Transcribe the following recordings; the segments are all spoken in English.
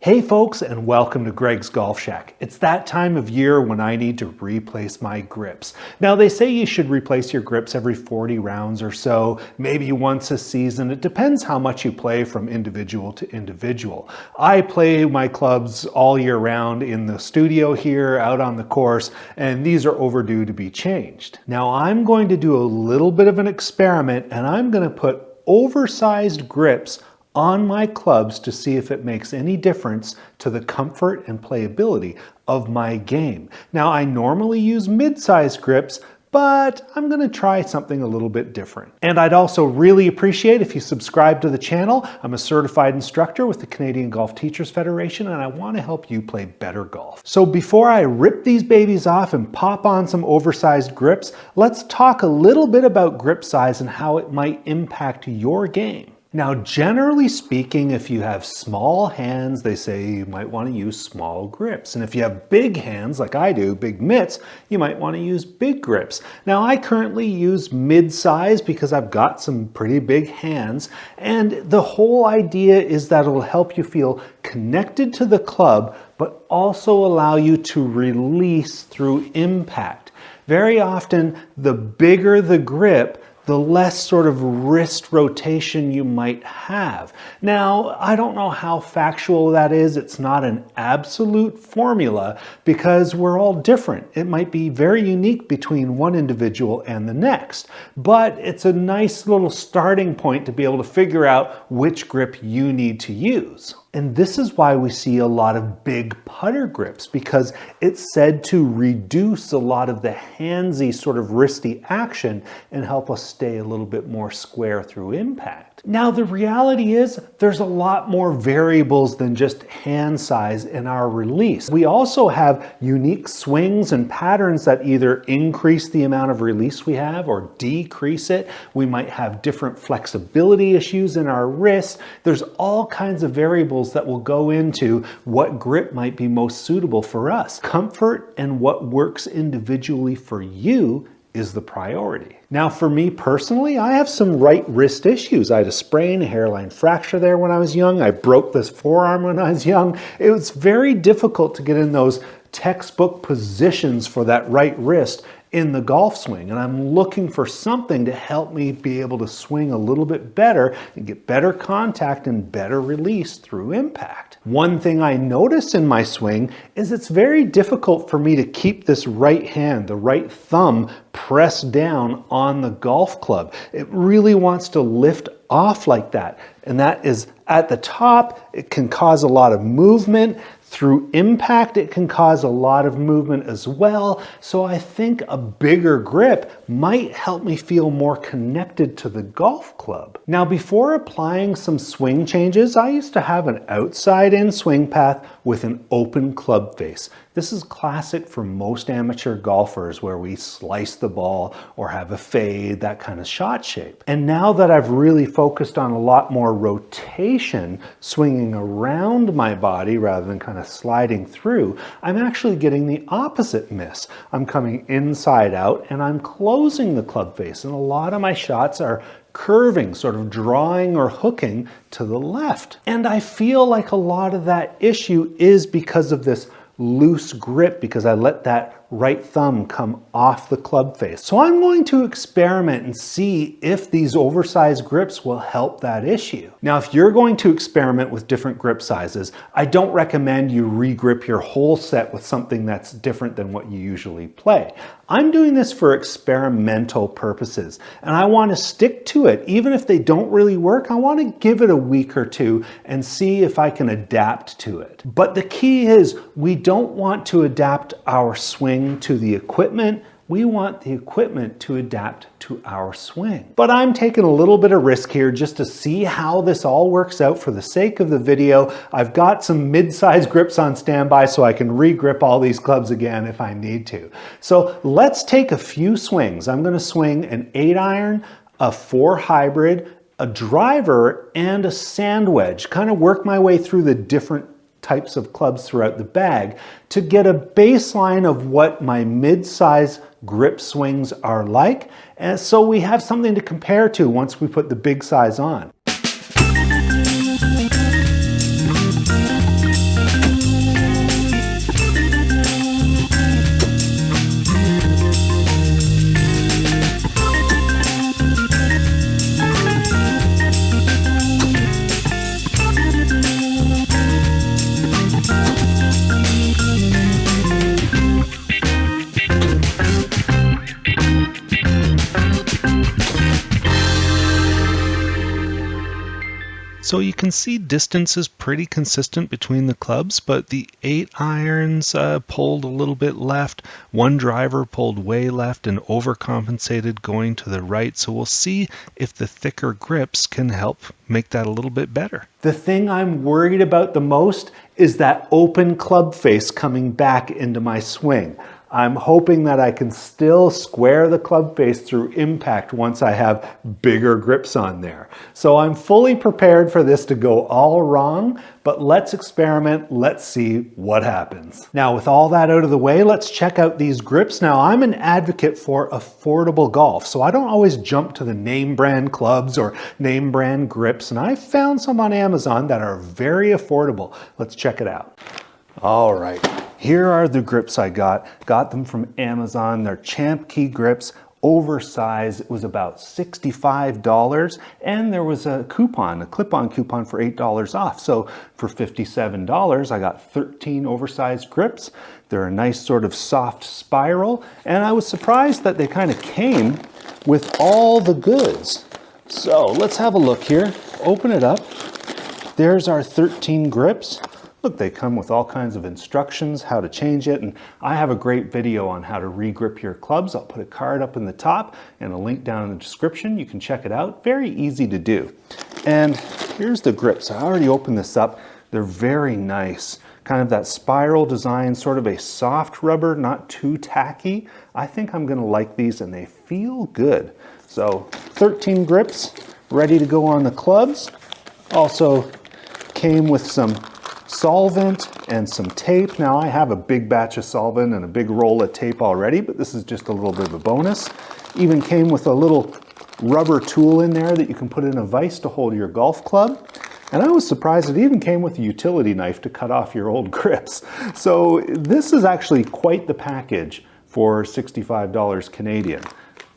Hey folks, and welcome to Greg's Golf Shack. It's that time of year when I need to replace my grips. Now they say you should replace your grips every 40 rounds or so, maybe once a season. It depends how much you play from individual to individual. I play my clubs all year round in the studio here, out on the course, and these are overdue to be changed. Now I'm going to do a little bit of an experiment, and I'm going to put oversized grips on my clubs to see if it makes any difference to the comfort and playability of my game. Now, I normally use mid-sized grips, but I'm going to try something a little bit different. And I'd also really appreciate if you subscribe to the channel. I'm a certified instructor with the Canadian Golf Teachers Federation, and I want to help you play better golf. So before I rip these babies off and pop on some oversized grips, let's talk a little bit about grip size and how it might impact your game. Now, generally speaking, if you have small hands, they say you might want to use small grips. And if you have big hands, like I do, big mitts, you might want to use big grips. Now, I currently use mid-size because I've got some pretty big hands. And the whole idea is that it'll help you feel connected to the club, but also allow you to release through impact. Very often, the bigger the grip, the less sort of wrist rotation you might have. Now, I don't know how factual that is. It's not an absolute formula because we're all different. It might be very unique between one individual and the next, but it's a nice little starting point to be able to figure out which grip you need to use. And this is why we see a lot of big putter grips, because it's said to reduce a lot of the handsy sort of wristy action and help us stay a little bit more square through impact. Now, the reality is there's a lot more variables than just hand size in our release. We also have unique swings and patterns that either increase the amount of release we have or decrease it. We might have different flexibility issues in our wrist. There's all kinds of variables that will go into what grip might be most suitable for us. Comfort and what works individually for you is the priority. Now, for me personally, I have some right wrist issues. I had a sprain, a hairline fracture there when I was young. I broke this forearm when I was young. It was very difficult to get in those textbook positions for that right wrist in the golf swing, and I'm looking for something to help me be able to swing a little bit better and get better contact and better release through impact. One thing I notice in my swing is it's very difficult for me to keep this right hand, the right thumb, pressed down on the golf club. It really wants to lift off like that, and that is at the top. It can cause a lot of movement. Through impact, it can cause a lot of movement as well. So I think a bigger grip might help me feel more connected to the golf club. Now, before applying some swing changes, I used to have an outside-in swing path with an open club face. This is classic for most amateur golfers where we slice the ball or have a fade, that kind of shot shape. And now that I've really focused on a lot more rotation, swinging around my body rather than kind of sliding through, I'm actually getting the opposite miss. I'm coming inside out and I'm closing the club face, and a lot of my shots are curving, sort of drawing or hooking to the left. And I feel like a lot of that issue is because of this loose grip, because I let that right thumb come off the club face. So I'm going to experiment and see if these oversized grips will help that issue. Now, if you're going to experiment with different grip sizes, I don't recommend you re-grip your whole set with something that's different than what you usually play. I'm doing this for experimental purposes, and I want to stick to it. Even if they don't really work, I want to give it a week or two and see if I can adapt to it. But the key is we don't want to adapt our swing to the equipment. We want the equipment to adapt to our swing. But I'm taking a little bit of risk here just to see how this all works out for the sake of the video. I've got some mid-sized grips on standby so I can re-grip all these clubs again if I need to. So let's take a few swings. I'm going to swing an 8-iron, a 4 hybrid, a driver, and a sand wedge. Kind of work my way through the different types of clubs throughout the bag to get a baseline of what my mid-size grip swings are like, and so we have something to compare to once we put the big size on. So you can see distance is pretty consistent between the clubs, but the 8 irons pulled a little bit left, one driver pulled way left and overcompensated going to the right. So we'll see if the thicker grips can help make that a little bit better. The thing I'm worried about the most is that open club face coming back into my swing. I'm hoping that I can still square the club face through impact once I have bigger grips on there. So I'm fully prepared for this to go all wrong, but let's experiment, let's see what happens. Now with all that out of the way, let's check out these grips. Now I'm an advocate for affordable golf, so I don't always jump to the name brand clubs or name brand grips, and I found some on Amazon that are very affordable. Let's check it out. All right. Here are the grips I got. Got them from Amazon. They're Champ Key grips, oversized. It was about $65, and there was a coupon, a clip-on coupon for $8 off. So for $57, I got 13 oversized grips. They're a nice sort of soft spiral, and I was surprised that they kind of came with all the goods. So let's have a look here. Open it up. There's our 13 grips. Look, they come with all kinds of instructions, how to change it, and I have a great video on how to re-grip your clubs. I'll put a card up in the top and a link down in the description. You can check it out. Very easy to do. And here's the grips. I already opened this up. They're very nice. Kind of that spiral design, sort of a soft rubber, not too tacky. I think I'm gonna like these, and they feel good. So 13 grips ready to go on the clubs. Also came with some solvent and some tape. Now I have a big batch of solvent and a big roll of tape already, but this is just a little bit of a bonus. Even came with a little rubber tool in there that you can put in a vise to hold your golf club. And I was surprised it even came with a utility knife to cut off your old grips. So this is actually quite the package for $65 Canadian,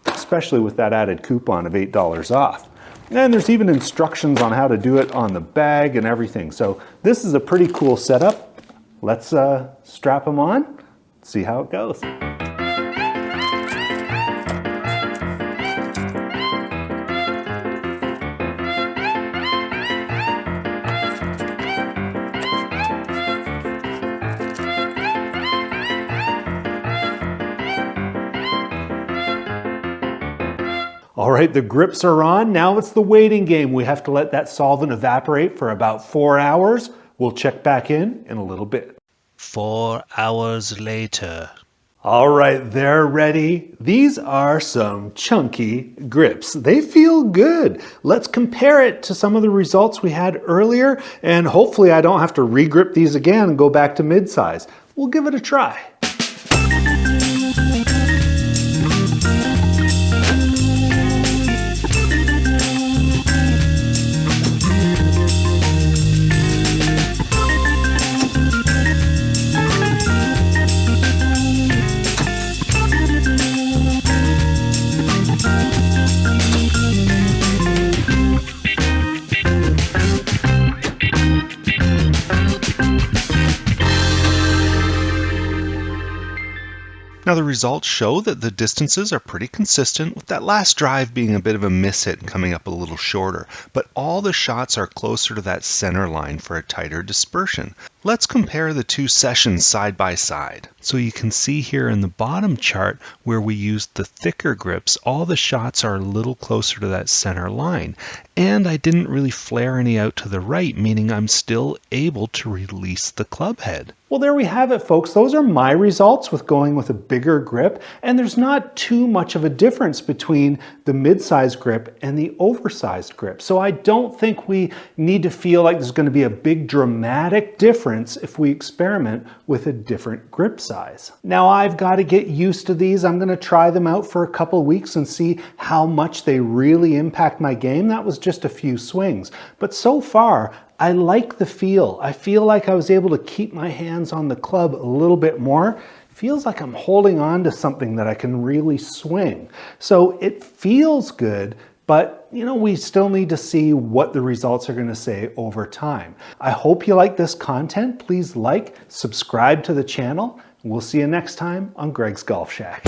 especially with that added coupon of $8 off. And there's even instructions on how to do it on the bag and everything. So this is a pretty cool setup. Let's strap them on, see how it goes. All right, the grips are on. Now it's the waiting game. We have to let that solvent evaporate for about 4 hours. We'll check back in a little bit. 4 hours later. All right, they're ready. These are some chunky grips. They feel good. Let's compare it to some of the results we had earlier, and hopefully I don't have to re-grip these again and go back to mid-size. We'll give it a try. Now the results show that the distances are pretty consistent, with that last drive being a bit of a miss hit and coming up a little shorter, but all the shots are closer to that center line for a tighter dispersion. Let's compare the two sessions side by side. So you can see here in the bottom chart where we used the thicker grips, all the shots are a little closer to that center line. And I didn't really flare any out to the right, meaning I'm still able to release the club head. Well, there we have it, folks. Those are my results with going with a bigger grip, and there's not too much of a difference between the mid-sized grip and the oversized grip. So I don't think we need to feel like there's going to be a big dramatic difference if we experiment with a different grip size. Now I've got to get used to these. I'm going to try them out for a couple of weeks and see how much they really impact my game. That was just a few swings, but so far I like the feel. I feel like I was able to keep my hands on the club a little bit more. Feels like I'm holding on to something that I can really swing. So it feels good, but we still need to see what the results are going to say over time. I hope you like this content. Please like, subscribe to the channel. We'll see you next time on Greg's Golf Shack.